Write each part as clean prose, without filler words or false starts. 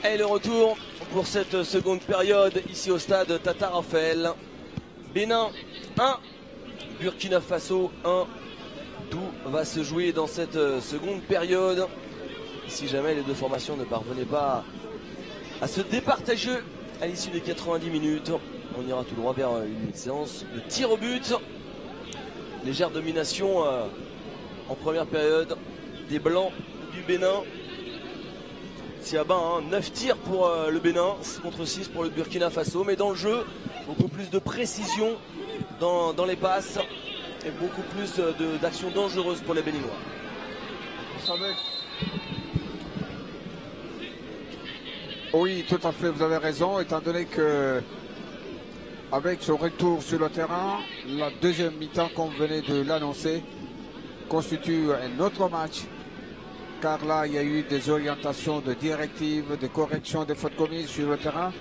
Et le retour pour cette seconde période ici au stade Tata Raphaël. Bénin 1, Burkina Faso 1. Tout va se jouer dans cette seconde période. Si jamais les deux formations ne parvenaient pas à se départager à l'issue des 90 minutes, on ira tout droit vers une séance de tir au but. Légère domination en première période des Blancs du Bénin. Siaban, 9 tirs pour le Bénin, 6 contre 6 pour le Burkina Faso, mais dans le jeu, beaucoup plus de précision dans les passes et beaucoup plus d'actions dangereuses pour les Béninois. Oui, tout à fait, vous avez raison, étant donné que avec son retour sur le terrain, la deuxième mi-temps, comme vous venez de l'annoncer, constitue un autre match. Car là, il y a eu des orientations de directives, de corrections des fautes commises sur le terrain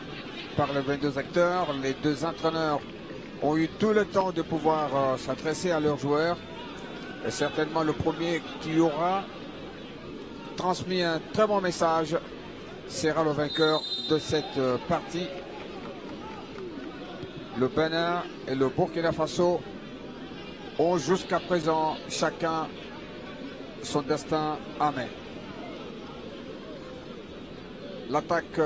par les 22 acteurs. Les deux entraîneurs ont eu tout le temps de pouvoir s'adresser à leurs joueurs. Et certainement le premier qui aura transmis un très bon message sera le vainqueur de cette partie. Le Bénin et le Burkina Faso ont jusqu'à présent chacun son destin à main. L'attaque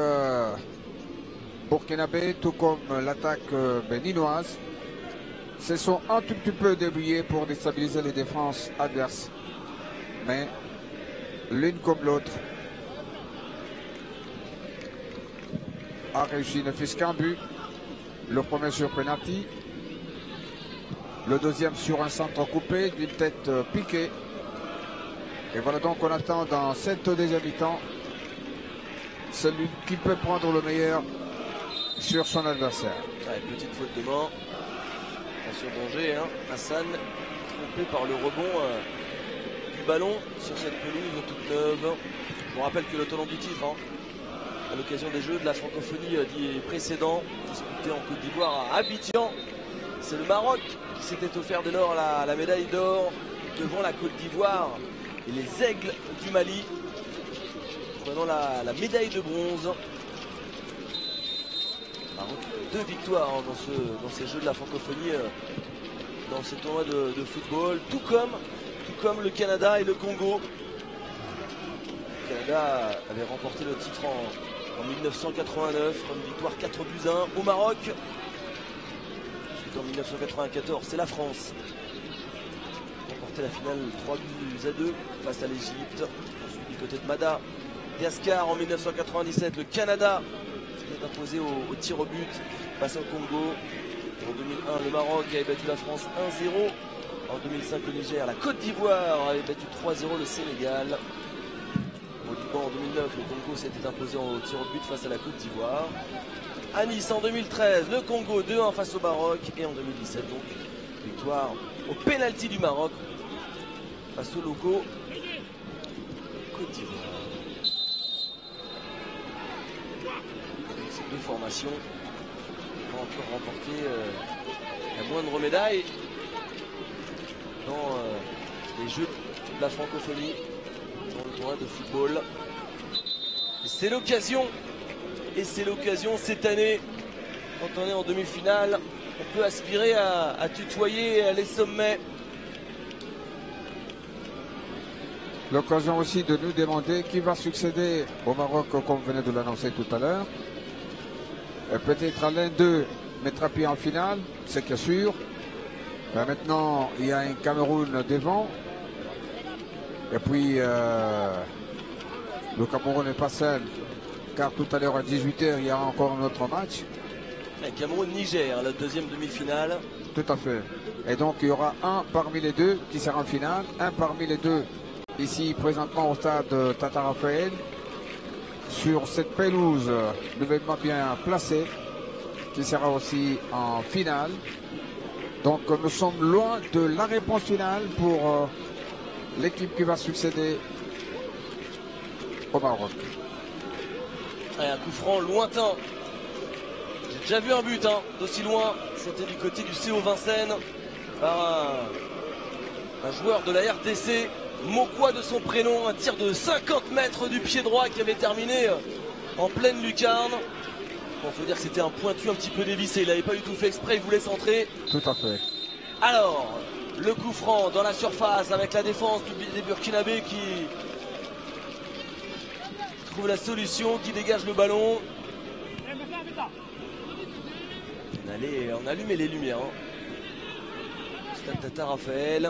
burkinabé, tout comme l'attaque béninoise, se sont un tout petit peu débrouillés pour déstabiliser les défenses adverses. Mais l'une comme l'autre a réussi ne fût qu'un but. Le premier sur penalty, le deuxième sur un centre coupé d'une tête piquée. Et voilà donc on attend dans cette deuxième mi-temps celui qui peut prendre le meilleur sur son adversaire. Ouais, petite faute de main. Attention danger, hein. Hassan trompé par le rebond du ballon sur cette pelouse toute neuve. Je vous rappelle que le tenant du titre, à l'occasion des Jeux de la francophonie précédents, disputés en Côte d'Ivoire à Abidjan, c'est le Maroc qui s'était offert dès lors la médaille d'or devant la Côte d'Ivoire et les Aigles du Mali prenant la médaille de bronze. Maroc, 2 victoires dans ces Jeux de la francophonie, dans ces tournois de football, tout comme le Canada et le Congo. Le Canada avait remporté le titre en 1989, une victoire 4-1 au Maroc. Ensuite en 1994, c'est la France qui a remporté la finale 3-2 face à l'Égypte. Ensuite du côté de Madagascar en 1997, le Canada s'est imposé au tir au but face au Congo. En 2001, le Maroc avait battu la France 1-0. En 2005, le Niger, la Côte d'Ivoire avait battu 3-0 le Sénégal. Au Liban en 2009, le Congo s'était imposé au tir au but face à la Côte d'Ivoire. À Nice en 2013, le Congo 2-1 face au Maroc. Et en 2017, donc, victoire au pénalty du Maroc face au logo Côte d'Ivoire. Ces deux formations ont encore remporté la moindre médaille dans les Jeux de la francophonie, dans le tournoi de football. C'est l'occasion, et c'est l'occasion cette année, quand on est en demi-finale, on peut aspirer à tutoyer les sommets. L'occasion aussi de nous demander qui va succéder au Maroc, comme vous venez de l'annoncer tout à l'heure. Peut-être l'un d'eux mettra pied en finale, c'est qui est sûr. Ben maintenant, il y a un Cameroun devant. Et puis, le Cameroun n'est pas seul, car tout à l'heure à 18h, il y a encore un autre match. Cameroun-Niger, la deuxième demi-finale. Tout à fait. Et donc, il y aura un parmi les deux qui sera en finale, un parmi les deux ici présentement au stade Tata Raphaël, sur cette pelouse nouvellement bien placée, qui sera aussi en finale. Donc nous sommes loin de la réponse finale pour l'équipe qui va succéder au Maroc. Et un coup franc lointain. J'ai déjà vu un but d'aussi loin. C'était du côté du CO Vincennes par un joueur de la RDC. Mokwa de son prénom, un tir de 50 mètres du pied droit qui avait terminé en pleine lucarne. Bon, faut dire que c'était un pointu un petit peu dévissé, il n'avait pas du tout fait exprès, il voulait centrer. Tout à fait. Alors, le coup franc dans la surface avec la défense des Burkinabés qui trouve la solution, qui dégage le ballon. On allumait les lumières. Hein. Stade Tata Raphaël.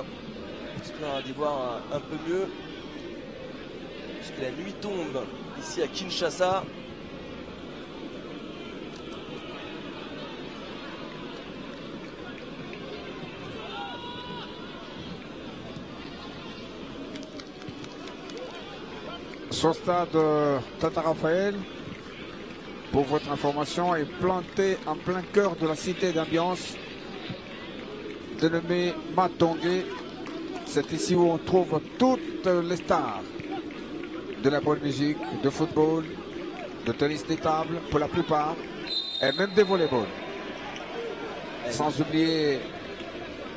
J'espère d'y voir un peu mieux. Puisque la nuit tombe ici à Kinshasa. Ce stade Tata Raphaël, pour votre information, est planté en plein cœur de la cité d'ambiance dénommée Matongé. C'est ici où on trouve toutes les stars de la bonne musique, de football, de tennis des tables pour la plupart, et même des volleyball. Sans oublier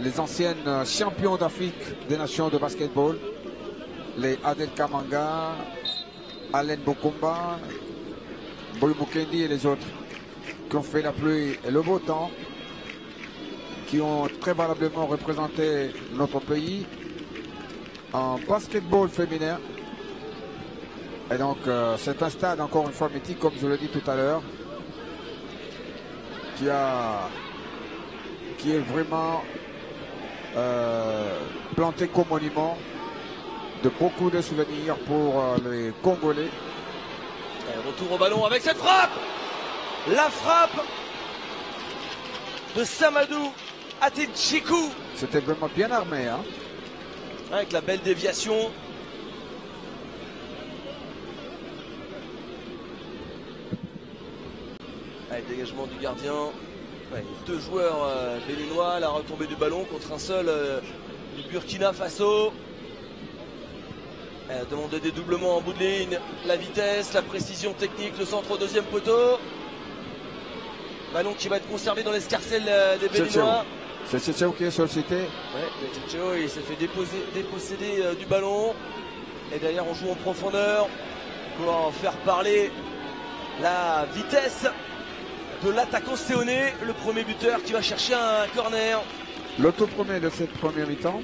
les anciennes champions d'Afrique des nations de basketball, les Adel Kamanga, Alain Bokumba, Boy Mukendi et les autres qui ont fait la pluie et le beau temps, qui ont très valablement représenté notre pays en basketball féminin. Et donc c'est un stade encore une fois mythique, comme je l'ai dit tout à l'heure, qui est vraiment planté comme monument de beaucoup de souvenirs pour les Congolais. Et retour au ballon avec cette frappe. La frappe de Samadou Atichikou. C'était vraiment bien armé, hein. Avec la belle déviation. Allez, dégagement du gardien. Ouais, deux joueurs béninois, la retombée du ballon contre un seul du Burkina Faso. Demande de dédoublement en bout de ligne, la vitesse, la précision technique, le centre au deuxième poteau. Ballon qui va être conservé dans l'escarcelle des Béninois. C'est Tchétchéo qui est sollicité. Ouais, Tchétchéo, il s'est fait déposséder du ballon. Et derrière on joue en profondeur pour faire parler la vitesse de l'attaquant Séoné, le premier buteur qui va chercher un corner. Le tout premier de cette première mi-temps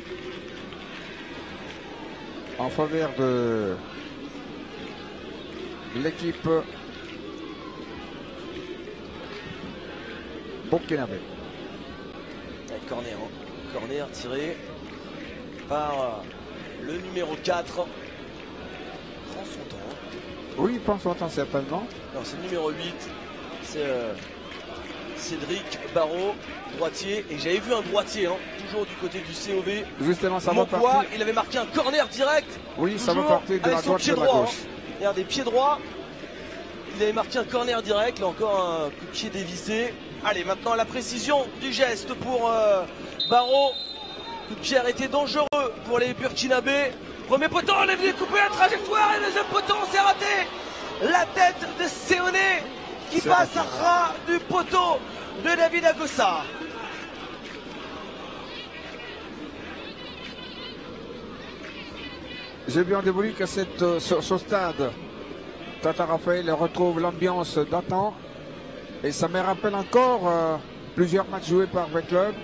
en faveur de l'équipe burkinabé. Corner, hein. Corner tiré par le numéro 4. Prend son temps. Oui, il prend son temps certainement. Non, c'est le numéro 8. C'est Cédric Barrault, droitier. Et j'avais vu un droitier, hein, toujours du côté du COB. Justement, ça va partir. Il avait marqué un corner direct. Oui, ça va partir de la droite et de la gauche. Hein. Regarde, des pieds droits. Il avait marqué un corner direct. Là encore un coup de pied dévissé. Allez, maintenant la précision du geste pour Barrault. Coup de pied arrêté dangereux pour les Burkinabés. Premier poteau, on est venu couper la trajectoire. Et le deuxième poteau, on s'est raté. La tête de Séoné qui passe à ras du poteau de David Agossa. J'ai bien dévolu que ce stade Tata Raphaël retrouve l'ambiance d'antan. Et ça me rappelle encore plusieurs matchs joués par les clubs.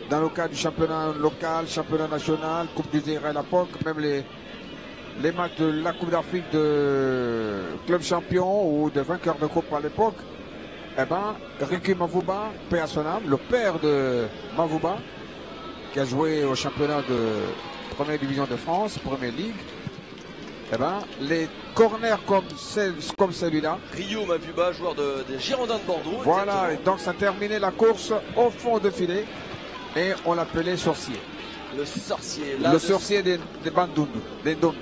Dans le cas du championnat local, championnat national, Coupe du Zaïre à l'époque, même les matchs de la Coupe d'Afrique de club champion ou de vainqueurs de coupe à l'époque. Eh ben, Ricky Mavouba, paix à son âme, le père de Mavouba, qui a joué au championnat de première division de France, première ligue. Eh ben, les corners comme celui-là. Rio Mavuba, joueur des Girondins de Bordeaux. Voilà, exactement. et donc ça terminait la course au fond de filet. Et on l'appelait sorcier. Le sorcier. Le sorcier des Bandundu, des Ndombe.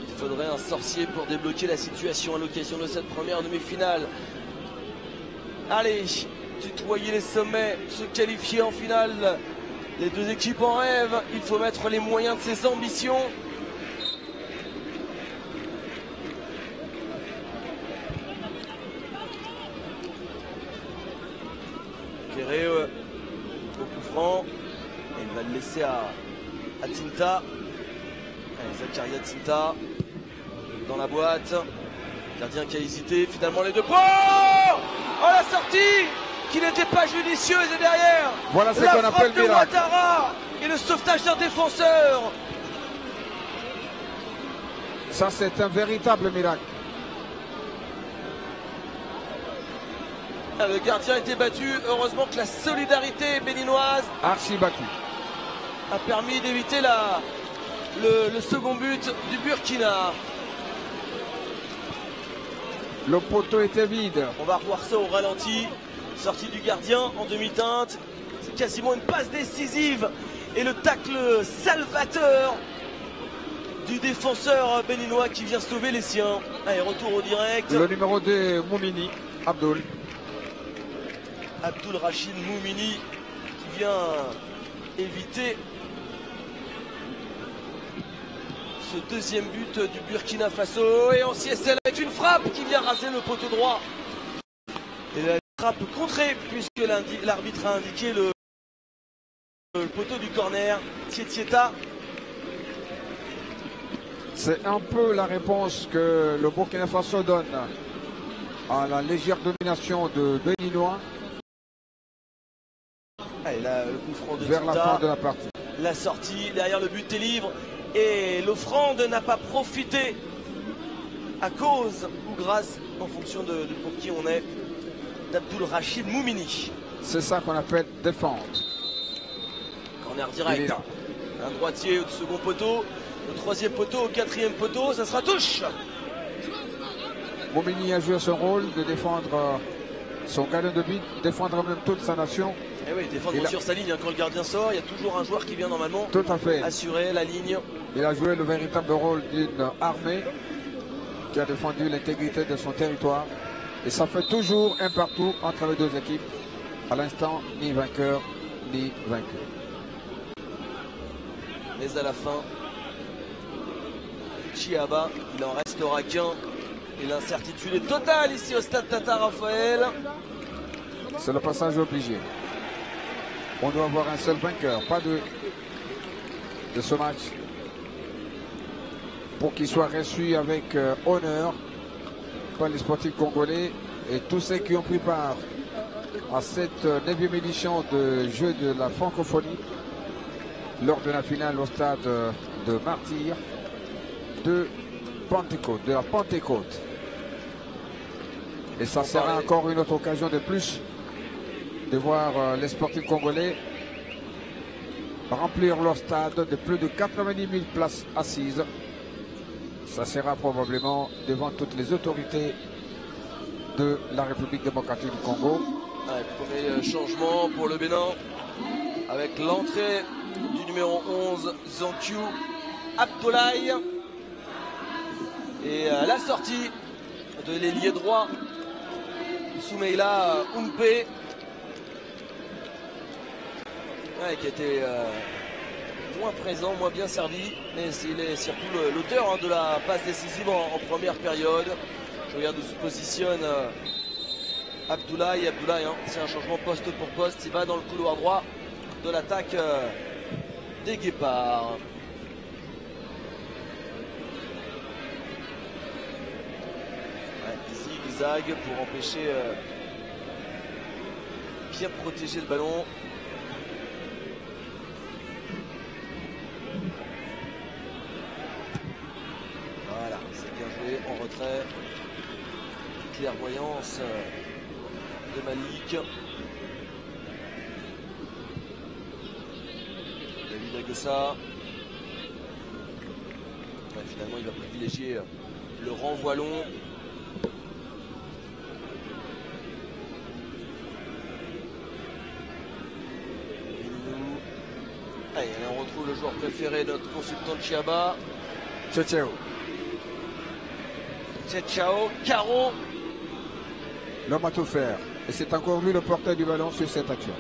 Il faudrait un sorcier pour débloquer la situation à l'occasion de cette première demi-finale. Allez, tutoyer les sommets, se qualifier en finale. Les deux équipes en rêve. Il faut mettre les moyens de ses ambitions. Kéré au coup franc. Et il va le laisser à Tinta. Allez, Zakaria Tinta dans la boîte. Gardien qui a hésité, finalement les deux points. Oh, la sortie qui n'était pas judicieuse et derrière. Voilà ce qu'on appelle de Ouattara et le sauvetage d'un défenseur. Ça, c'est un véritable miracle. Le gardien a été battu. Heureusement que la solidarité béninoise archi battu a permis d'éviter le second but du Burkina. Le poteau était vide. On va revoir ça au ralenti. Sortie du gardien en demi-teinte. C'est quasiment une passe décisive. Et le tacle salvateur du défenseur béninois qui vient sauver les siens. Allez, retour au direct. Le numéro 2, Moumini, Abdoul Rachid Moumini qui vient éviter ce deuxième but du Burkina Faso. Et on s'y essaie avec une frappe qui vient raser le poteau droit. Et la frappe contrée puisque l'arbitre a indiqué le poteau du corner. Tietieta. C'est un peu la réponse que le Burkina Faso donne à la légère domination de Béninois. Et là, le coup franc de vers Tita, la fin de la partie. La sortie derrière le but est libre et l'offrande n'a pas profité à cause ou grâce, en fonction de pour qui on est, d'Abdoul Rachid Moumini. C'est ça qu'on appelle défendre. Corner direct. Un droitier au second poteau, le troisième poteau au quatrième poteau, ça sera touche. Moumini a joué son rôle de défendre son gardien de but, défendre même toute sa nation. Et oui, défendre sur sa ligne. Quand le gardien sort, il y a toujours un joueur qui vient normalement tout à fait assurer la ligne. Il a joué le véritable rôle d'une armée qui a défendu l'intégrité de son territoire. Et ça fait toujours un partout entre les deux équipes. À l'instant, ni vainqueur, ni vaincu. Mais à la fin, Chiaba, il en restera qu'un. Et l'incertitude est totale ici au stade Tata Raphaël. C'est le passage obligé. On doit avoir un seul vainqueur, pas de ce match, pour qu'il soit reçu avec honneur par les sportifs congolais et tous ceux qui ont pris part à cette 9e édition de Jeux de la francophonie lors de la finale au stade de Martyrs de Pentecôte, de la Pentecôte. Et ça sera encore une autre occasion de plus de voir les sportifs congolais remplir leur stade de plus de 90 000 places assises. Ça sera probablement devant toutes les autorités de la République démocratique du Congo. Premier changement pour le Bénin avec l'entrée du numéro 11 Zankiou Abdoulaye et la sortie de l'ailier droit Soumeila Oumpe. Qui a été moins présent, moins bien servi, mais il est surtout l'auteur de la passe décisive en première période. Je regarde où se positionne Abdoulaye. C'est un changement poste pour poste, il va dans le couloir droit de l'attaque des Guépards. Zigzag pour empêcher bien protéger le ballon. Voilà, c'est bien joué en retrait. Clairvoyance de Malik. David Aguessa. Finalement, il va privilégier le renvoi long. Allez, on retrouve le joueur préféré de notre consultant de Chiaba. Ciao, Caro. L'homme à tout faire. Et c'est encore lui le porteur du ballon sur cette action.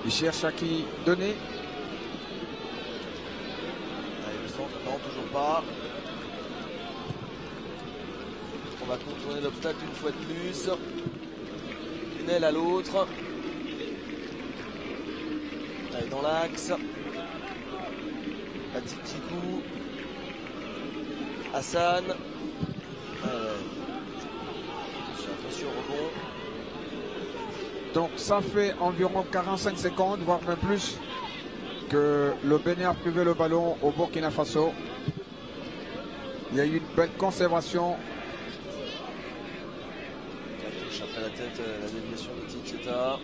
Il cherche à qui donner. Allez, le centre, non, toujours pas. On va contourner l'obstacle une fois de plus. Tunnel à l'autre. Allez, dans l'axe. Atikikou. Hassan. Donc ça fait environ 45 secondes, voire même plus, que le Bénin a privé le ballon au Burkina Faso. Il y a eu une belle conservation. Il touche après la tête la déviation de Ticheta.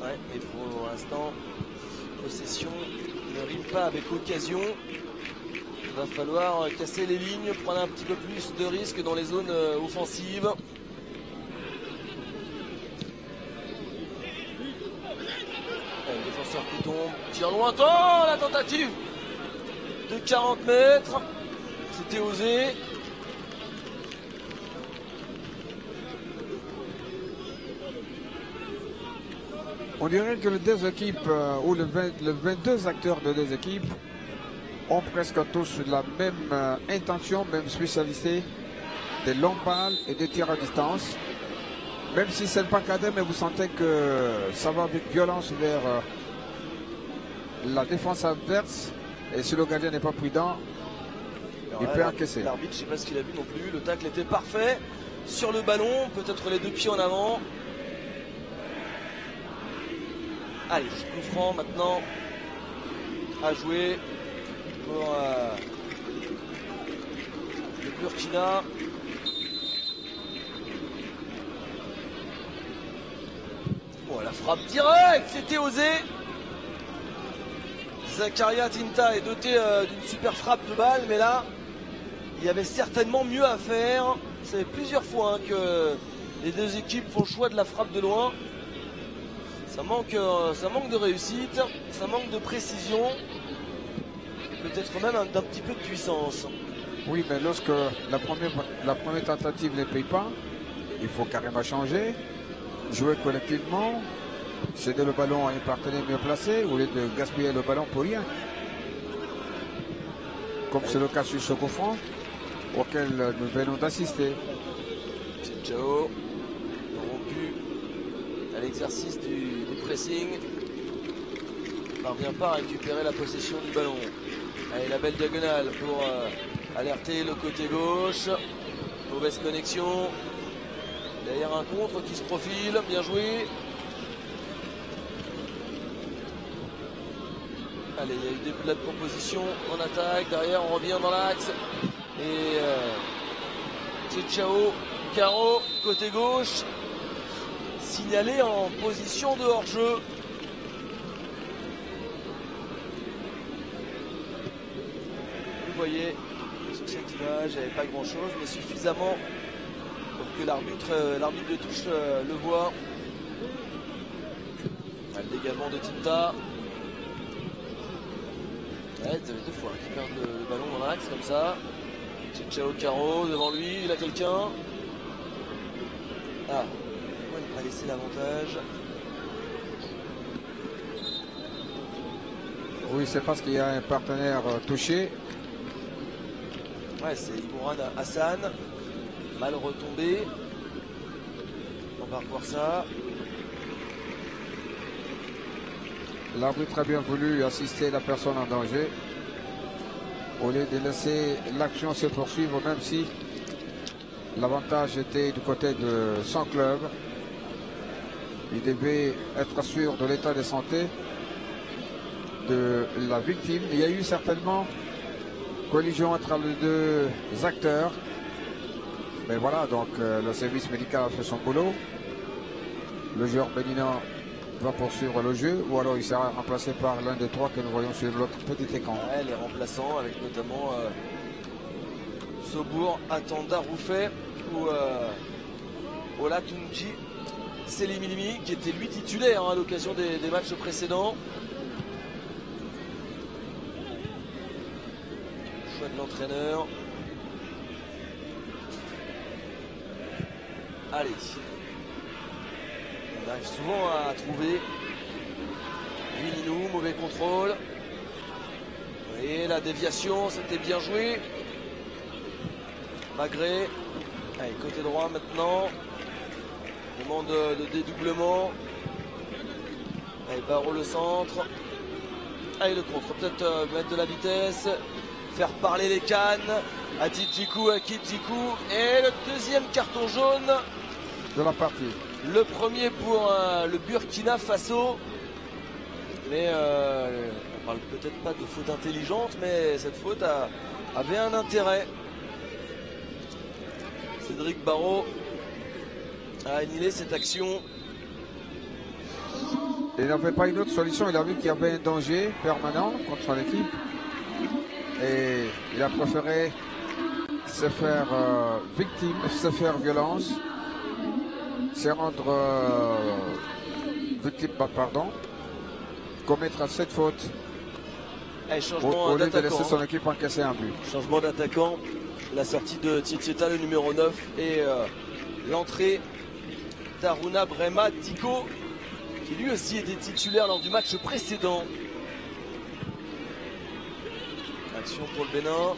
Ouais, mais pour l'instant, possession ne rime pas avec occasion. Il va falloir casser les lignes, prendre un petit peu plus de risques dans les zones offensives. Le défenseur qui tombe, tire lointain, la tentative de 40 mètres, c'était osé. On dirait que les deux équipes, ou les 22 acteurs de deux équipes, ont presque tous la même intention, même spécialité, des longues balles et des tirs à distance. Même si c'est pas cadet, mais vous sentez que ça va avec violence vers la défense adverse. Et si le gardien n'est pas prudent, il peut encaisser. L'arbitre, je ne sais pas ce qu'il a vu non plus. Le tacle était parfait sur le ballon, peut-être les deux pieds en avant. Allez, coup franc maintenant à jouer pour le Burkina. Oh, la frappe directe, c'était osé. Zakaria Tinta est doté d'une super frappe de balle, mais là, il y avait certainement mieux à faire. Ça fait plusieurs fois que les deux équipes font le choix de la frappe de loin. Ça manque de réussite, ça manque de précision, et peut-être même d'un petit peu de puissance. Oui, mais lorsque la première tentative ne paye pas, il faut carrément changer, jouer collectivement, céder le ballon à un partenaire mieux placé, au lieu de gaspiller le ballon pour rien. Comme c'est le cas sur ce coup franc, auquel nous venons d'assister. C'est Ciao, rompu à l'exercice du pressing. Ne parvient pas à récupérer la possession du ballon. Allez, la belle diagonale pour alerter le côté gauche. Mauvaise connexion. Derrière un contre qui se profile, bien joué. Allez, il y a eu le début de la proposition en attaque. Derrière, on revient dans l'axe. Et Ciao, Caro, côté gauche. Signalé en position de hors-jeu. Vous voyez, sur cette image, il n'y avait pas grand-chose, mais suffisamment pour que l'arbitre de touche le voit. Le dégagement de Tinta. Ouais, vous avez deux fois qui perd le ballon dans l'axe comme ça. Ciao Caro devant lui, il a quelqu'un. Ah, pourquoi ne pas laisser l'avantage? Oui, c'est parce qu'il y a un partenaire touché. Ouais, c'est Imouran Hassan. Mal retombé. On va revoir ça. L'arbitre a bien voulu assister la personne en danger au lieu de laisser l'action se poursuivre, même si l'avantage était du côté de son club. Il devait être sûr de l'état de santé de la victime. Il y a eu certainement collision entre les deux acteurs. Mais voilà, donc le service médical a fait son boulot. Le joueur béninois va poursuivre le jeu, ou alors il sera remplacé par l'un des trois que nous voyons sur l'autre petit écran. Ouais, les remplaçants avec notamment Sobour, Atanda Roufet ou Olatunji Selimilimi qui était lui titulaire à l'occasion des matchs précédents. Choix de l'entraîneur. Allez. On arrive souvent à trouver Vininou, mauvais contrôle. Et la déviation, c'était bien joué. Magré. Allez, côté droit maintenant. Demande de dédoublement. Allez, Barreau le centre. Allez, le contre. Peut-être mettre de la vitesse. Faire parler les cannes. À Kidjikou. Et le deuxième carton jaune de la partie. Le premier pour le Burkina Faso. Mais on parle peut-être pas de faute intelligente, mais cette faute avait un intérêt. Cédric Barraud a annulé cette action. Il n'avait pas une autre solution, il a vu qu'il y avait un danger permanent contre son équipe. Et il a préféré se faire victime, se faire violence, se rendre victime, pardon, commettre cette faute au lieu de laisser son équipe encaisser un but. Changement d'attaquant, la sortie de Titieta, le numéro 9, et l'entrée d'Aruna Brema Diko, qui lui aussi était titulaire lors du match précédent. Action pour le Bénin,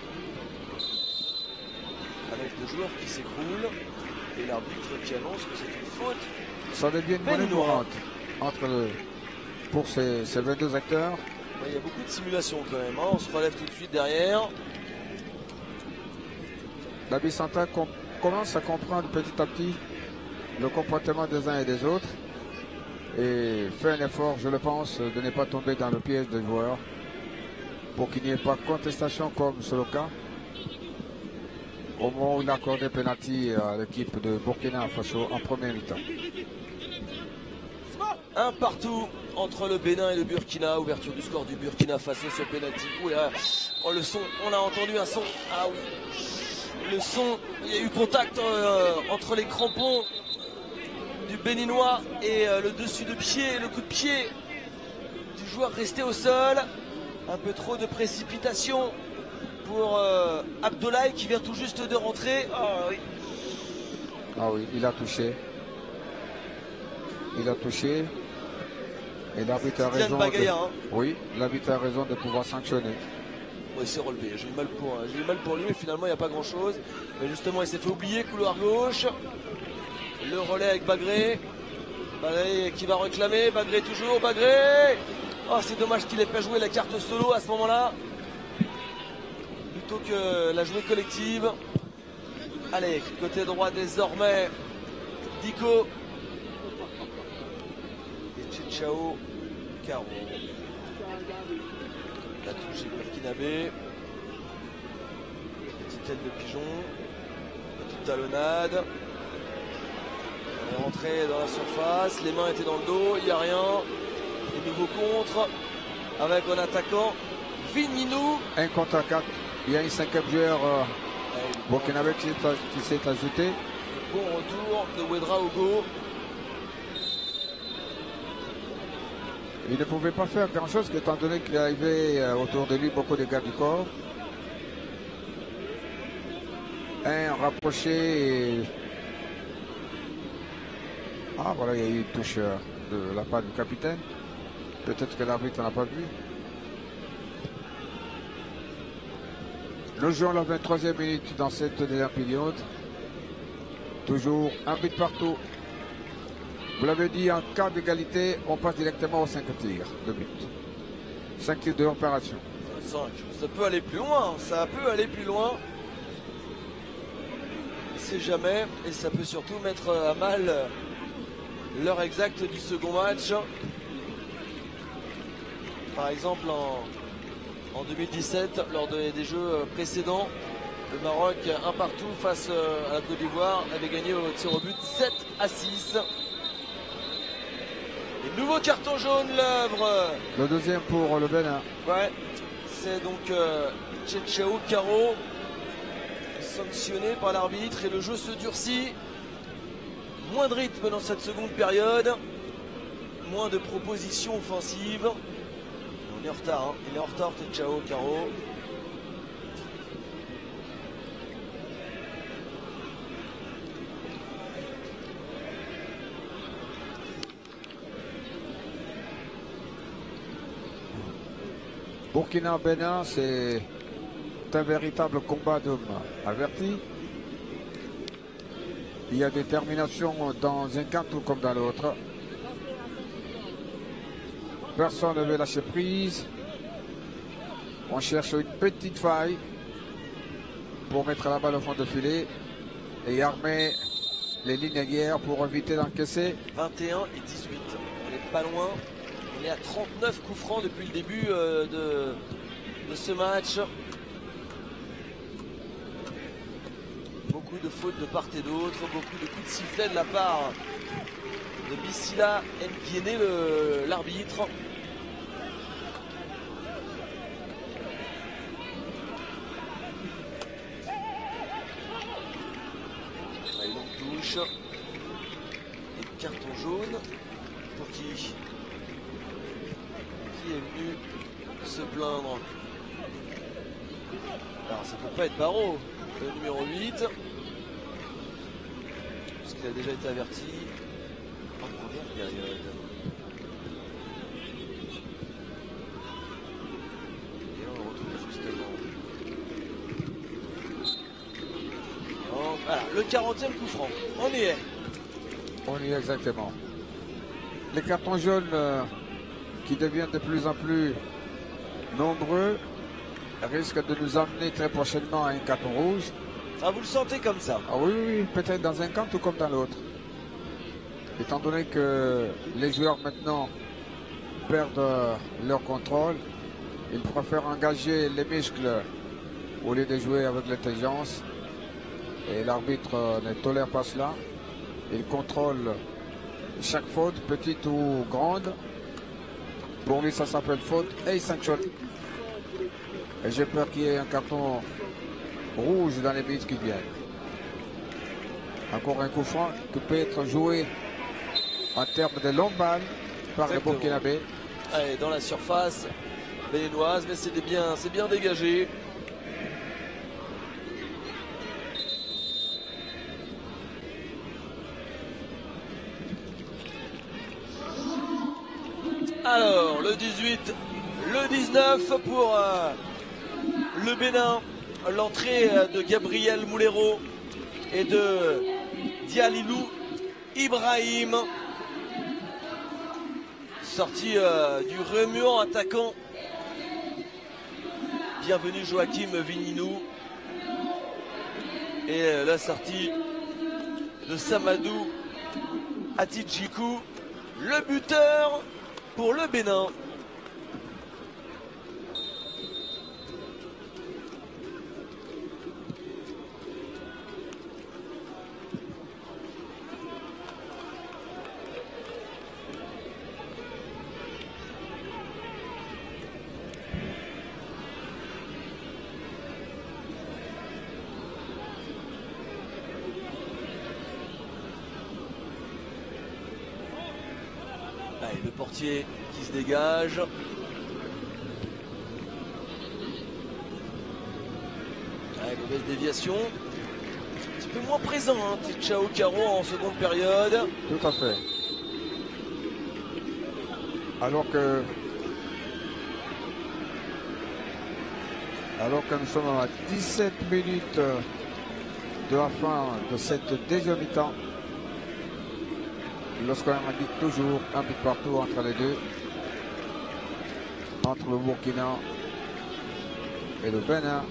avec le joueur qui s'écroule, et l'arbitre qui annonce que c'est une faute. Ça devient une monnaie courante pour ces 22 acteurs. Il y a beaucoup de simulations quand même, hein. On se relève tout de suite derrière. La Bicentin commence à comprendre petit à petit le comportement des uns et des autres et fait un effort, je le pense, de ne pas tomber dans le piège des joueurs pour qu'il n'y ait pas de contestation comme c'est le cas au moment où il a accordé pénalty à l'équipe de Burkina Faso en première mi-temps. Un partout entre le Bénin et le Burkina. Ouverture du score du Burkina Faso sur pénalty. Oh, le son, on a entendu un son. Ah oui, le son, il y a eu contact entre les crampons du Béninois et le dessus de pied, le coup de pied du joueur resté au sol. Un peu trop de précipitation pour Abdoulaye qui vient tout juste de rentrer. Oh, oui. Ah oui, il a touché. Il a touché. Et l'arbitre a raison. Oui, l'arbitre a raison de pouvoir sanctionner. Oui, c'est relevé. J'ai eu mal pour lui, mais finalement il n'y a pas grand chose. Mais justement, il s'est fait oublier, couloir gauche. Le relais avec Bagré. Bagré qui va réclamer. Bagré toujours. Bagré. Oh, c'est dommage qu'il ait pas joué la carte solo à ce moment-là. Plutôt que la jouer collective. Allez, côté droit désormais. Diko. Ciao, Caro. La touche est burkinabé. Petite aile de pigeon. Petite talonnade. On est rentré dans la surface. Les mains étaient dans le dos. Il n'y a rien. Et nouveau contre. Avec un attaquant. Vininou. Un contre 4. Il y a un cinquième joueur burkinabé qui s'est ajouté. Bon retour de Wedra Ogo. Il ne pouvait pas faire grand-chose étant donné qu'il arrivait autour de lui beaucoup de gardes du corps. Un rapproché. Ah voilà, il y a eu une touche de la part du capitaine. Peut-être que l'arbitre n'a pas vu. Nous jouons la 23e minute dans cette deuxième période. Toujours un but partout. Vous l'avez dit, en cas d'égalité, on passe directement aux 5 tirs de but. 5 tirs de opération. 5. Ça peut aller plus loin, ça peut aller plus loin. C'est jamais, et ça peut surtout mettre à mal l'heure exacte du second match. Par exemple, en 2017, lors des jeux précédents, le Maroc, un partout face à la Côte d'Ivoire, avait gagné au tir au but 7-6. Et nouveau carton jaune, l'œuvre. Le deuxième pour le Bénin. Ouais, c'est donc Tchétchéo Caro sanctionné par l'arbitre et le jeu se durcit. Moins de rythme dans cette seconde période, moins de propositions offensives. On est en retard, hein. Il est en retard, Tchétchéo Caro. Burkina-Bénin, c'est un véritable combat d'hommes avertis. Il y a détermination dans un camp tout comme dans l'autre. Personne ne veut lâcher prise. On cherche une petite faille pour mettre la balle au fond de filet et armer les lignes aiguières pour éviter d'encaisser. 21 et 18. On n'est pas loin. On est à 39 coups francs depuis le début de ce match. Beaucoup de fautes de part et d'autre, beaucoup de coups de sifflet de la part de Bissila N'Guéné, l'arbitre. Une longue touche. Et carton jaune pour qui est venu se plaindre. Alors ça peut pas être Barreau, le numéro 8. Parce qu'il a déjà été averti en première période. Et on le retrouve justement. Donc, voilà, le 40e coup franc. On y est. On y est exactement. Les cartons jaunes qui deviennent de plus en plus nombreux risquent de nous amener très prochainement à un carton rouge. Ah, vous le sentez comme ça? Ah oui, oui, peut-être dans un camp tout comme dans l'autre. Étant donné que les joueurs maintenant perdent leur contrôle, ils préfèrent engager les muscles au lieu de jouer avec l'intelligence. Et l'arbitre ne tolère pas cela. Il contrôle chaque faute, petite ou grande. Pour lui, ça s'appelle faute et il sanctionne. Et j'ai peur qu'il y ait un carton rouge dans les minutes qui viennent. Encore un coup franc qui peut être joué en termes de longue balle par le Burkinabé. Allez, dans la surface béninoise, mais c'est bien dégagé. Alors, le 18, le 19 pour le Bénin. L'entrée de Gabriel Moulero et de Dialilou Ibrahim. Sorti du remuant attaquant. Bienvenue Joachim Vininou. Et la sortie de Samadou Atidjikou, le buteur pour le Bénin. Allez, le portier qui se dégage. Allez, mauvaise déviation. Un petit peu moins présent, hein, Chao Caro en seconde période. Tout à fait. Alors que nous sommes à 17 minutes de la fin de cette deuxième mi-temps, le score indique toujours un but partout entre les deux, entre le Burkina et le Bénin.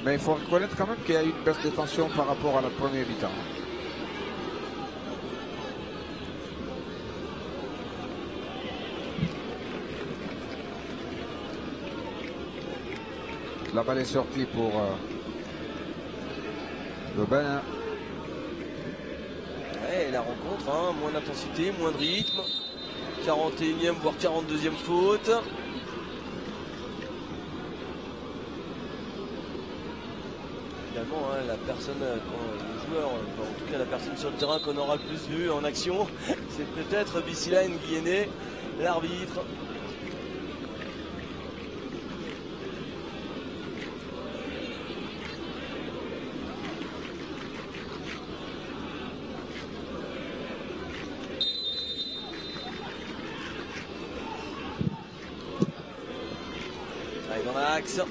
Mais il faut reconnaître quand même qu'il y a eu une baisse de tension par rapport à la première mi-temps. La balle est sortie pour le Bénin. Ouais, la rencontre, hein, moins d'intensité, moins de rythme. 41e voire 42e faute. Finalement, hein, la personne, le joueur, enfin, en tout cas la personne sur le terrain qu'on aura le plus vu en action, c'est peut-être Bissila N'Guéné, l'arbitre. Allez, dans l'axe.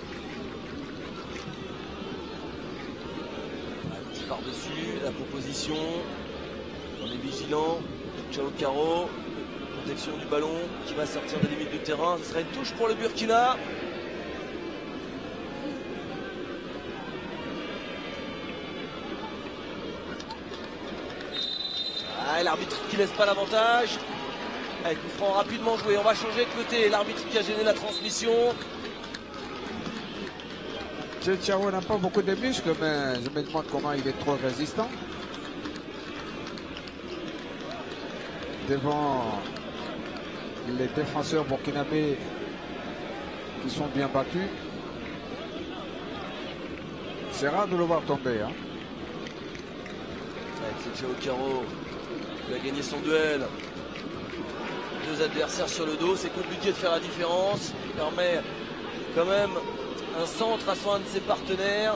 Par-dessus, la proposition. On est vigilant. Chao Caro. Protection du ballon qui va sortir des limites du terrain. Ce serait une touche pour le Burkina. Allez, l'arbitre qui laisse pas l'avantage. Allez, coup franc rapidement joué. On va changer de côté. L'arbitre qui a gêné la transmission. Tchao n'a pas beaucoup de muscles, mais je me demande comment il est trop résistant. Devant les défenseurs burkinabés qui sont bien battus. C'est rare de le voir tomber. Hein. C'est Tchao Caro qui a gagné son duel. Deux adversaires sur le dos, c'est compliqué de faire la différence. Il permet quand même un centre à son un de ses partenaires.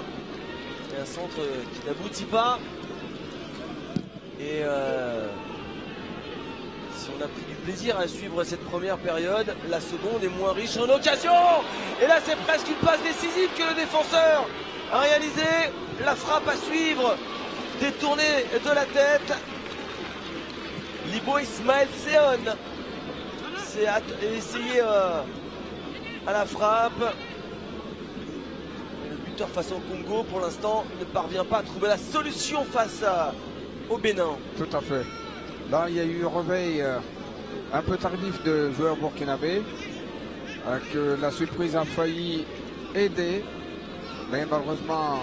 Et un centre qui n'aboutit pas. Et si on a pris du plaisir à suivre cette première période, la seconde est moins riche en occasion. Et là c'est presque une passe décisive que le défenseur a réalisé. La frappe à suivre, détournée de la tête. Libo Ismaël Seon s'est essayé à la frappe. Le buteur face au Congo pour l'instant ne parvient pas à trouver la solution face au Bénin. Tout à fait. Là, il y a eu un réveil un peu tardif de joueurs burkinabés, que la surprise a failli aider, mais malheureusement,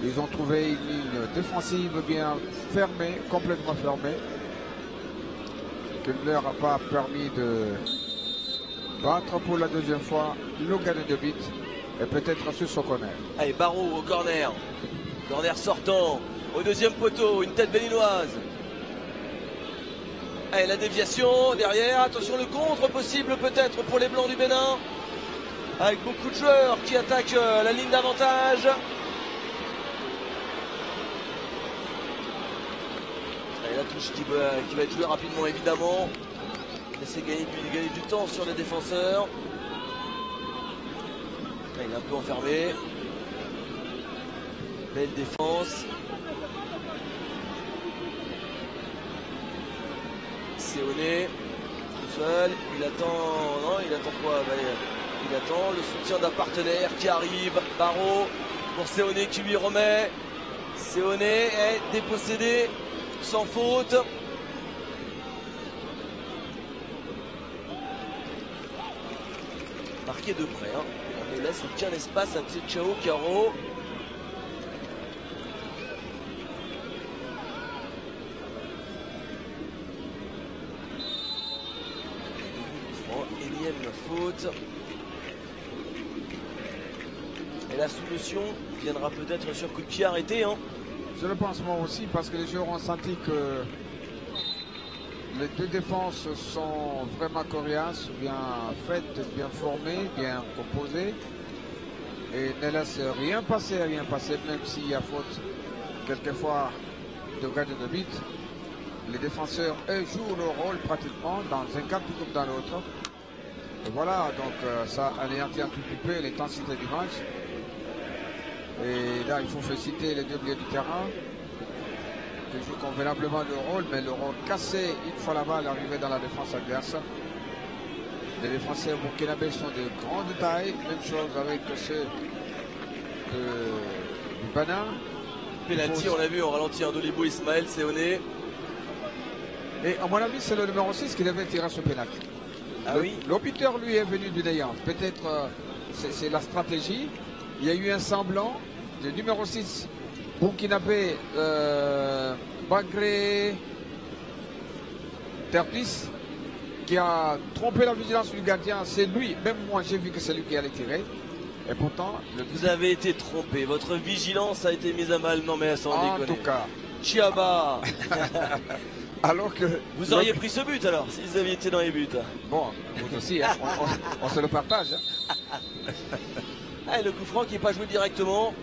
ils ont trouvé une ligne défensive bien fermée, complètement fermée, qui ne leur a pas permis de battre pour la deuxième fois le gardien de but et peut-être sur son corner. Allez, Barreau au corner. Corner sortant au deuxième poteau, une tête béninoise. Allez, la déviation derrière, attention le contre possible peut-être pour les Blancs du Bénin. Avec beaucoup de joueurs qui attaquent la ligne d'avantage. Allez, la touche qui va être jouée rapidement évidemment. Laisser gagner du temps sur les défenseurs. Allez, il est un peu enfermé. Belle défense. Séoné, tout seul, il attend, non, il attend quoi? Il attend le soutien d'un partenaire qui arrive, Barreau pour Séoné qui lui remet. Séoné est dépossédé sans faute. Marqué de près, hein. On ne laisse aucun espace à Tchao Caro. Faute. Et la solution viendra peut-être sur coup de pied arrêté. Hein. Je le pense moi aussi parce que les joueurs ont senti que les deux défenses sont vraiment coriaces, bien faites, bien formées, bien composées. Et ne laissent rien passer, même s'il y a faute quelquefois de gardien de but. Les défenseurs, eux, jouent leur rôle pratiquement dans un cas tout comme dans l'autre. Et voilà, donc ça anéantit un tout petit peu l'intensité du match. Et là, il faut féliciter les deux milieux du terrain qui jouent convenablement le rôle, mais le rôle cassé une fois la balle arrivée dans la défense adverse. Les défenseurs burkinabés sont de grande taille, même chose avec ceux du Bénin. Penalty, on l'a vu, on ralentit un Libo Ismaël Seoné. Et à mon avis, c'est le numéro 6 qui devait tirer ce penalty. Ah oui. Le buteur, lui, est venu du néant. Peut-être c'est la stratégie. Il y a eu un semblant du numéro 6 burkinabé Bagré Terpis qui a trompé la vigilance du gardien. C'est lui, même moi j'ai vu que c'est lui qui allait tirer. Et pourtant... Vous avez été trompé. Votre vigilance a été mise à mal. Non mais sans déconner. En tout cas. Chiaba. Alors que vous auriez pris ce but alors, si vous aviez été dans les buts. Bon, vous aussi, hein, on se le partage. Hein. Allez, le coup franc qui n'est pas joué directement.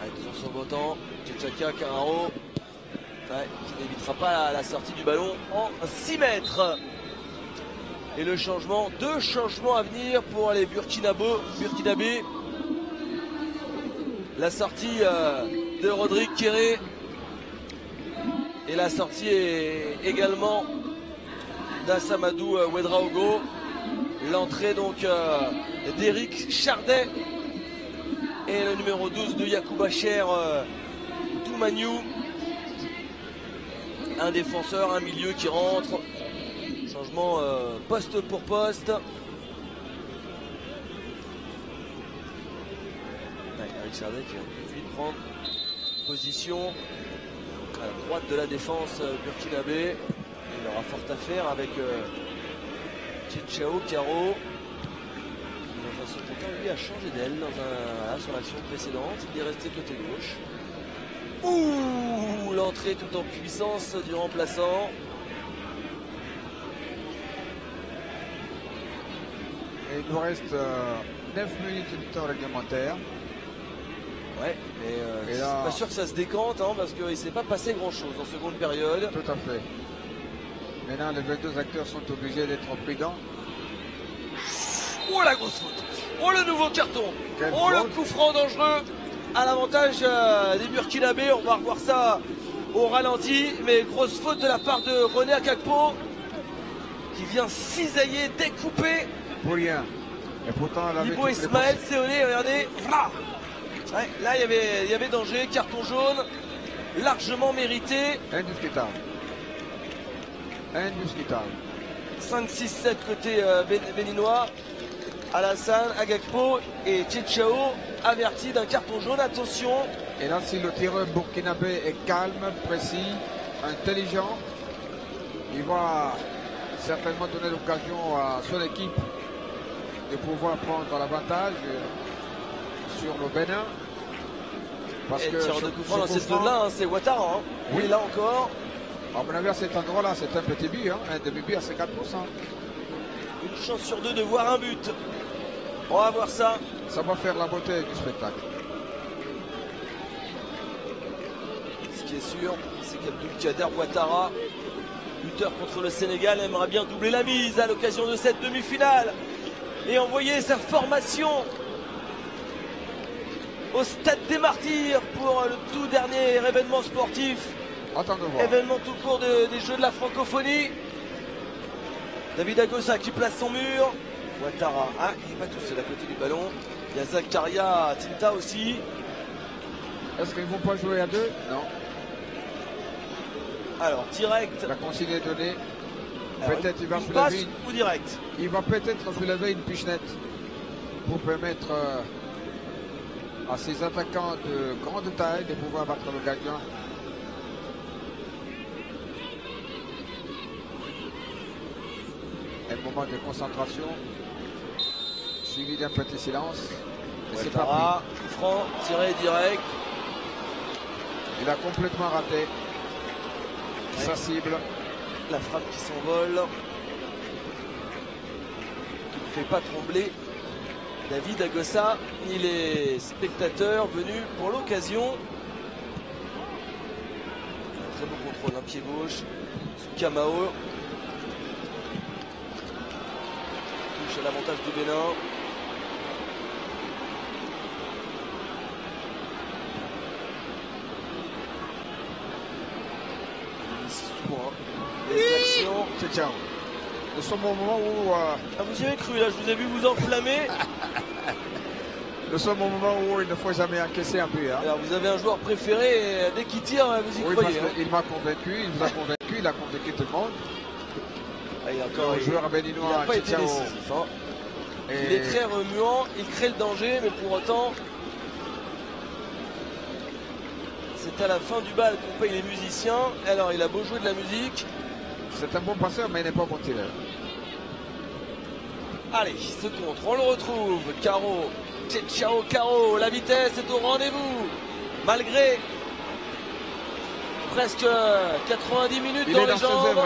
Allez, sur son beau temps, Tchaka Carraro, qui n'évitera pas la sortie du ballon en 6 mètres. Et le changement, 2 changements à venir pour les Burkinabés. La sortie de Rodrigue Kéré et la sortie est également d'Assamadou Ouedraogo. L'entrée donc d'Éric Chardet et le numéro 12 de Yacouba Cher Toumaniou. Un défenseur, un milieu qui rentre. Changement poste pour poste. Eric Sardet qui va tout de suite prendre position à la droite de la défense burkinabé. Il aura fort à faire avec Tchétchao, Caro. Pourtant lui a changé d'aile sur l'action précédente. Il est resté côté gauche. Ouh, l'entrée tout en puissance du remplaçant. Et il nous reste 9 minutes de temps réglementaire. Ouais, mais là... c'est pas sûr que ça se décante parce qu'il ne s'est pas passé grand chose en seconde période. Tout à fait. Maintenant, les 22 acteurs sont obligés d'être prudents. Oh la grosse faute! Oh le nouveau carton! Quelle oh faute. Le coup franc dangereux à l'avantage des Burkinabés. On va revoir ça au ralenti. Mais grosse faute de la part de René Akakpo qui vient cisailler, découper. Pour rien. Et pourtant, Ibo Ismaël Séoné, regardez. Ouais, là il y avait danger, carton jaune largement mérité. Indiscutable. Indiscutable. 5, 6, 7 côté béninois. Alassane, Agakpo et Tchétchao avertis d'un carton jaune. Attention. Et là, si le tireur burkinabé est calme, précis, intelligent, il va certainement donner l'occasion à son équipe de pouvoir prendre l'avantage sur le Bénin. Parce et que tir de coup franc dans cette zone-là, c'est Ouattara. Oui, là encore. À mon avis, à cet endroit-là, c'est un petit but, un demi-but à 50%. Une chance sur deux de voir un but. On va voir ça. Ça va faire la beauté du spectacle. Ce qui est sûr, c'est qu'Abdoulkader Ouattara, buteur contre le Sénégal, aimerait bien doubler la mise à l'occasion de cette demi-finale et envoyer sa formation au Stade des Martyrs pour le tout dernier événement sportif. Événement tout court des Jeux de la francophonie. David Agossa qui place son mur. Ouattara, il n'est pas tout seul à côté du ballon. Il y a Zakaria Tinta aussi. Est-ce qu'ils ne vont pas jouer à deux? Non. Alors, direct. La consigne est donnée. Peut-être il va soulever ou direct. Il va peut-être soulever une pichenette pour permettre à ses attaquants de grande taille de pouvoir battre le gardien. Un moment de concentration suivi d'un petit silence. Et c'est pas pris. Franc, tiré direct. Il a complètement raté sa cible. La frappe qui s'envole, qui ne fait pas trembler David Agossa ni les spectateurs venus pour l'occasion. Un très bon contrôle, pied gauche sous Kamao. Touche à l'avantage du Bénin. C'est ciao. Nous sommes au moment où... vous y avez cru là, je vous ai vu vous enflammer. Nous sommes au moment où il ne faut jamais encaisser un but. Alors vous avez un joueur préféré, et dès qu'il tire, vous y croyez. Il m'a convaincu, il vous a convaincu, il a convaincu tout le monde. Il y a encore le joueur béninois. Il n'a pas été décisif. Il est très remuant, il crée le danger, mais pour autant... C'est à la fin du bal qu'on paye les musiciens. Alors il a beau jouer de la musique. C'est un bon passeur, mais il n'est pas bon tireur. Allez, ce contre, on le retrouve. Caro, Tchétchao Caro, la vitesse est au rendez-vous. Malgré presque 90 minutes dans les jambes.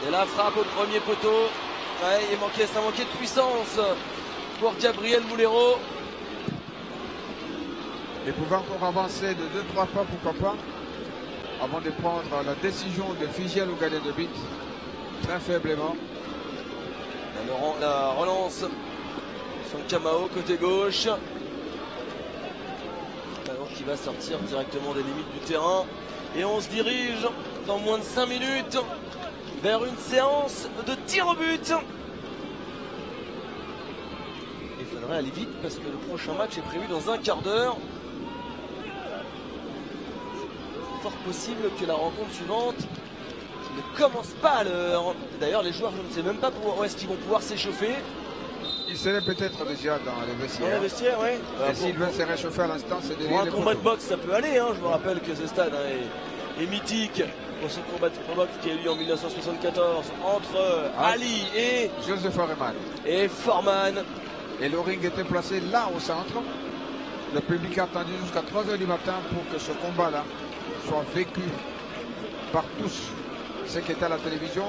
Et la frappe au premier poteau. Ouais, ça manquait de puissance pour Gabriel Moulero. Il pouvait encore avancer de 2-3 pas, pourquoi pas, avant de prendre la décision de figer le gardien de but, très faiblement. La relance sur Kamao, côté gauche. Alors qui va sortir directement des limites du terrain. Et on se dirige dans moins de 5 minutes vers une séance de tir au but. Il faudrait aller vite parce que le prochain match est prévu dans un quart d'heure. fort possible que la rencontre suivante ne commence pas. D'ailleurs, les joueurs, je ne sais même pas où est-ce qu'ils vont pouvoir s'échauffer. Il serait peut-être déjà dans les vestiaires. Dans les vestiaires, oui. Et s'ils veulent se réchauffer à l'instant, c'est pour un combat de boxe, ça peut aller. Hein. Je vous rappelle que ce stade est mythique pour ce combat de boxe qui a eu lieu en 1974 entre Ali et Joseph Foreman. Et Foreman. Et le ring était placé là au centre. Le public a attendu jusqu'à 3h du matin pour que ce combat-là soit vécu par tous. Ceux qui étaient à la télévision,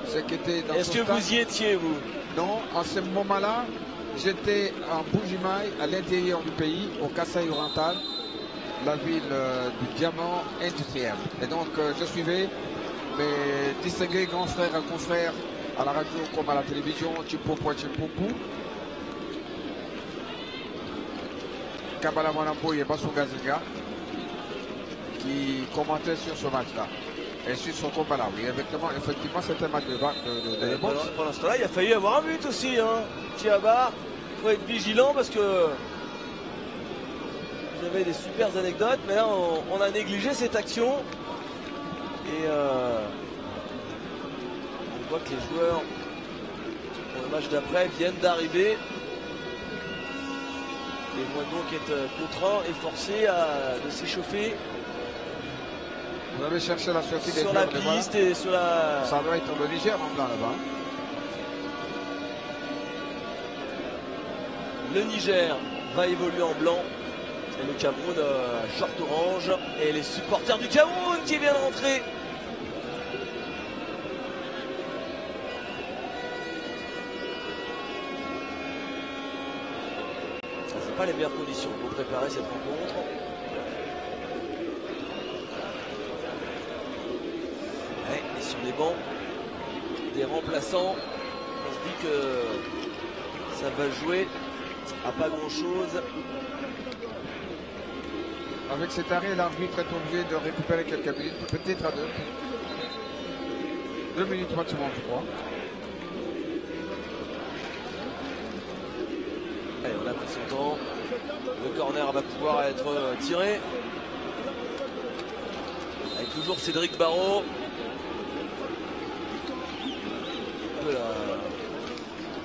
ceux qui étaient dans Est-ce que stade. vous y étiez, vous? Non, en ce moment-là, j'étais en Bujimaï, à l'intérieur du pays, au Kasaï oriental, la ville du diamant industriel. Et donc, je suivais mes distingués grands frères et confrères à la radio comme à la télévision, Chipopo, Chipopo, Kabala Mwanambo et Bassou Gazinga, qui commentaient sur ce match-là. Et sur ce combat-là, oui, effectivement, c'était un match de boxe. Pour l'instant-là, il a failli avoir un but aussi. Hein. Thiabar, il faut être vigilant parce que vous avez des super anecdotes, mais là, on a négligé cette action. Et on voit que les joueurs, pour le match d'après, viennent d'arriver. Et vont donc être contraints et forcés de s'échauffer. Vous avez cherché la sortie des sur la piste et sur la... Ça doit être le Niger en blanc là-bas. Le Niger va évoluer en blanc. Et le Cameroun short orange. Et les supporters du Cameroun qui viennent rentrer. C'est pas les meilleures conditions pour préparer cette rencontre. Et sur les bancs, des remplaçants, on se dit que ça va jouer à pas grand chose. Avec cet arrêt, l'arbitre est obligé de récupérer quelques minutes, peut-être à 2 minutes maximum, je crois. Allez, on a pris son temps. Le corner va pouvoir être tiré. Avec toujours Cédric Barrault.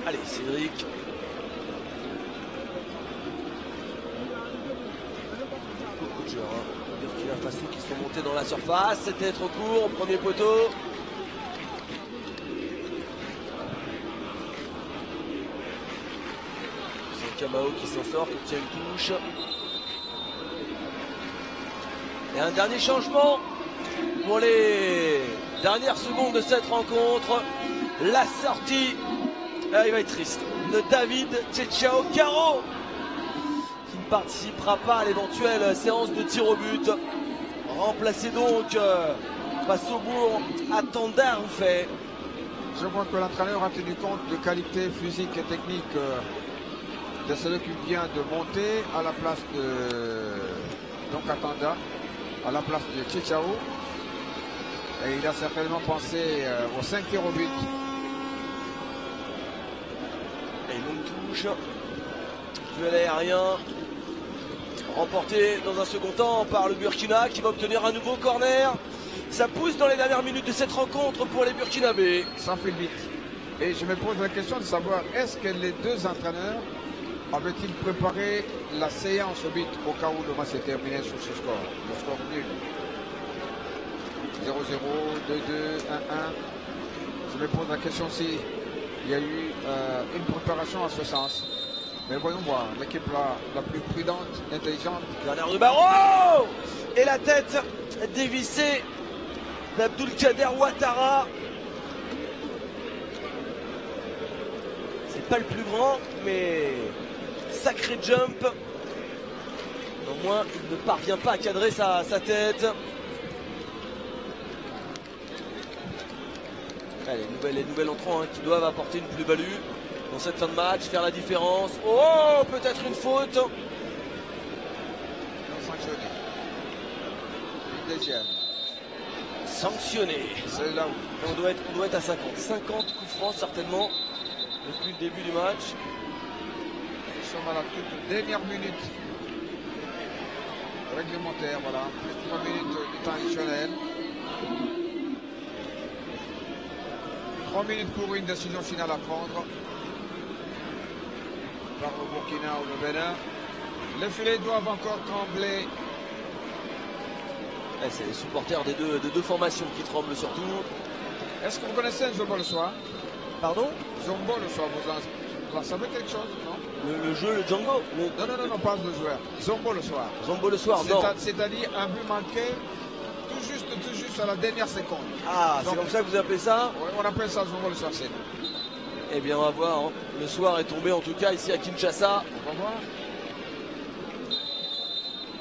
Allez, Cédric. Beaucoup de joueurs, hein. Burkina Faso qui sont montés dans la surface. C'était trop court au premier poteau. C'est Kamao qui s'en sort, qui obtient une touche. Et un dernier changement pour les dernières secondes de cette rencontre. La sortie, là, il va être triste, de David Tchechao Caro, qui ne participera pas à l'éventuelle séance de tir au but. Remplacé donc Passobourg à Tandar fait. Je crois que l'entraîneur a tenu compte de qualité physique et technique de celui qui vient de monter à la place de donc à Tanda, à la place de Tchechao. Et il a certainement pensé aux 5 tirs au but. Et une longue touche. Duel aérien. Remporté dans un second temps par le Burkina qui va obtenir un nouveau corner. Ça pousse dans les dernières minutes de cette rencontre pour les Burkinabés. Ça fait vite. Et je me pose la question de savoir, est-ce que les deux entraîneurs avaient-ils préparé la séance au but au cas où le match s'est terminé sur ce score? Le score nul. 0-0, 2-2, 1-1. Je me pose la question si il y a eu une préparation à ce sens. Mais voyons voir, l'équipe la plus prudente, intelligente. Corner de Barrault et la tête dévissée d'Abdulkader Ouattara. C'est pas le plus grand, mais sacré jump. Au moins, il ne parvient pas à cadrer sa tête. Allez, les nouvelles entrants qui doivent apporter une plus-value dans cette fin de match, faire la différence. Oh, peut-être une faute. Sanctionné. Une deuxième. Sanctionné. C'est là où. On doit être à 50. 50 coups francs certainement depuis le début du match. Nous sommes à la toute dernière minute. réglementaire, voilà. Plus 3 minutes de temps additionnel. 3 minutes pour une décision finale à prendre par le Burkina ou le Bénin. Les filets doivent encore trembler. C'est les supporters des deux formations qui tremblent surtout. Est-ce que vous connaissez Zombo le soir? Pardon? Zombo le soir, vous en savez quelque chose, non? Le jeu, le Django? Non, pas le joueur. Zombo le soir. Zombo le soir, non. C'est-à-dire un but manqué tout juste à la dernière seconde. Ah, c'est comme ça que vous appelez ça? Ouais, on appelle ça Zombo le soir, c'est nous. Eh bien, on va voir. Hein. Le soir est tombé, en tout cas, ici à Kinshasa. On va voir.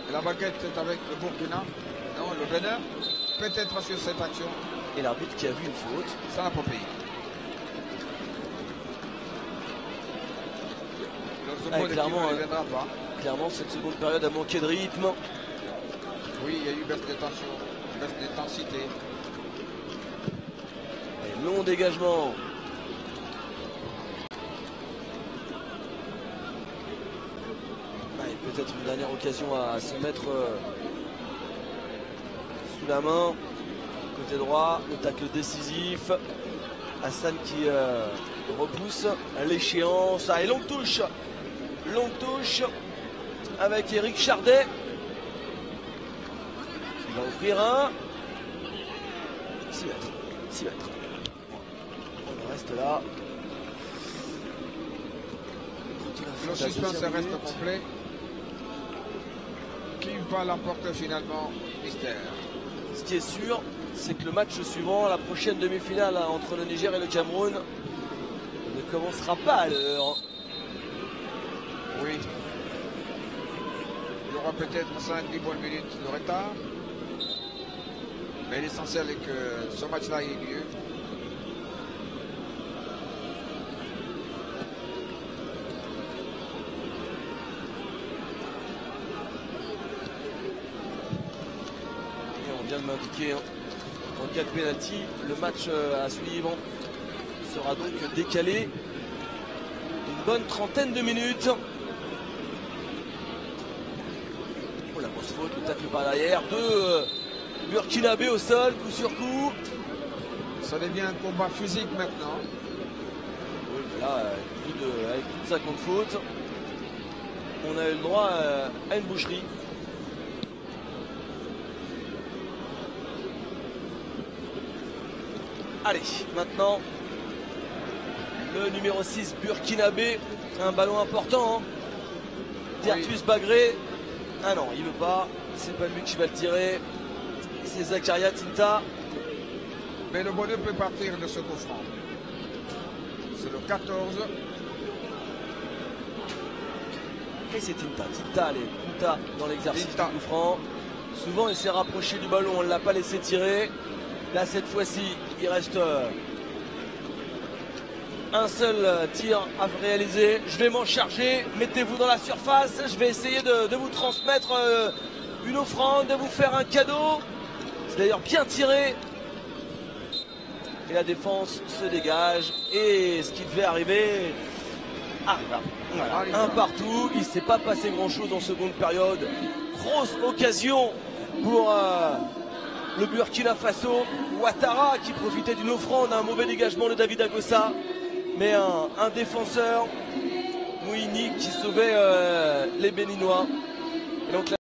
Et la baguette est avec le Burkina. Non, le Bénin. Peut-être sur cette action. Et l'arbitre qui a vu une faute. Ça n'a pas payé. Clairement, cette seconde période a manqué de rythme. Oui, il y a eu baisse de tension, baisse d'intensité. Long dégagement. Peut-être une dernière occasion à se mettre sous la main. Côté droit, le tacle décisif. Hassan qui repousse l'échéance. Et longue touche. Longue touche avec Eric Chardet. Il va offrir un 6 mètres. 6 mètres. On reste là. Le suspense reste complet. Qui va l'emporter finalement? Mystère. Ce qui est sûr, c'est que le match suivant, la prochaine demi-finale entre le Niger et le Cameroun, ne commencera pas à l'heure. Oui. Il y aura peut-être 5-10 bonnes minutes de retard. Mais l'essentiel est que ce match-là ait lieu. Et on vient de m'indiquer, hein, en cas de pénalty, le match à suivre sera donc décalé d'une bonne trentaine de minutes. Oh la grosse faute, le tacle par derrière, deux Burkinabé au sol, coup sur coup. Ça devient un combat physique maintenant. Oui, mais là, avec plus de 50 fautes, on a eu le droit à une boucherie. Allez, maintenant, le numéro 6, Burkinabé, un ballon important. Hein. Tertus Bagré. Ah non, il veut pas. C'est pas lui qui va le tirer. C'est Zakaria Tinta. Mais le bonheur peut partir de ce coup franc. C'est le 14. Et c'est Tinta. Tinta, allez, Tinta dans l'exercice du coup franc. Souvent, il s'est rapproché du ballon, on ne l'a pas laissé tirer. Là, cette fois-ci, il reste un seul tir à réaliser. Je vais m'en charger. Mettez-vous dans la surface. Je vais essayer de vous transmettre une offrande, de vous faire un cadeau. C'est d'ailleurs bien tiré. Et la défense se dégage. Et ce qui devait arriver arrive. Voilà. Un partout. Il ne s'est pas passé grand-chose en seconde période. Grosse occasion pour le Burkina Faso. Ouattara qui profitait d'une offrande, un mauvais dégagement de David Agossa. Mais un défenseur, Mouini, qui sauvait les Béninois. Et donc,